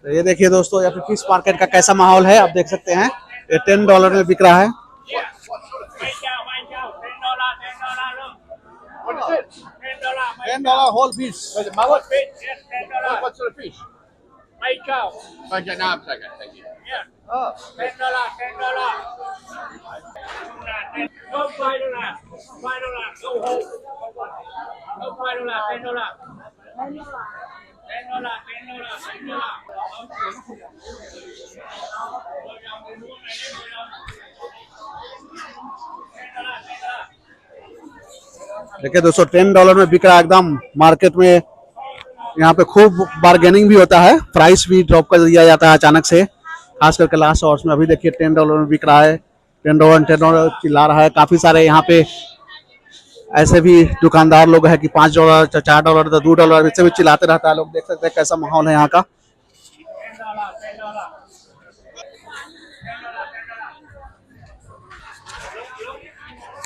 तो ये देखिए दोस्तों, यहाँ पे फिश मार्केट का कैसा माहौल है आप देख सकते हैं। ये $10 में बिक रहा है। $10 whole fish. What's the fish? Vietnam, second. Thank you. Oh. $10. No $5. $5. No whole. No $5. $10. देखिए दोस्तों, $10 में बिक रहा है एकदम मार्केट में। यहाँ पे खूब बार्गेनिंग भी होता है, प्राइस भी ड्रॉप कर दिया जाता है अचानक से, खास करके लास्ट आवर्स में। अभी देखिए $10 में बिक रहा है। $10 चिल्ला रहा है। काफी सारे यहाँ पे ऐसे भी दुकानदार लोग हैं कि $5, $4, $2 इससे भी चिल्लाते रहता है। लोग देख सकते हैं कैसा माहौल है यहाँ का।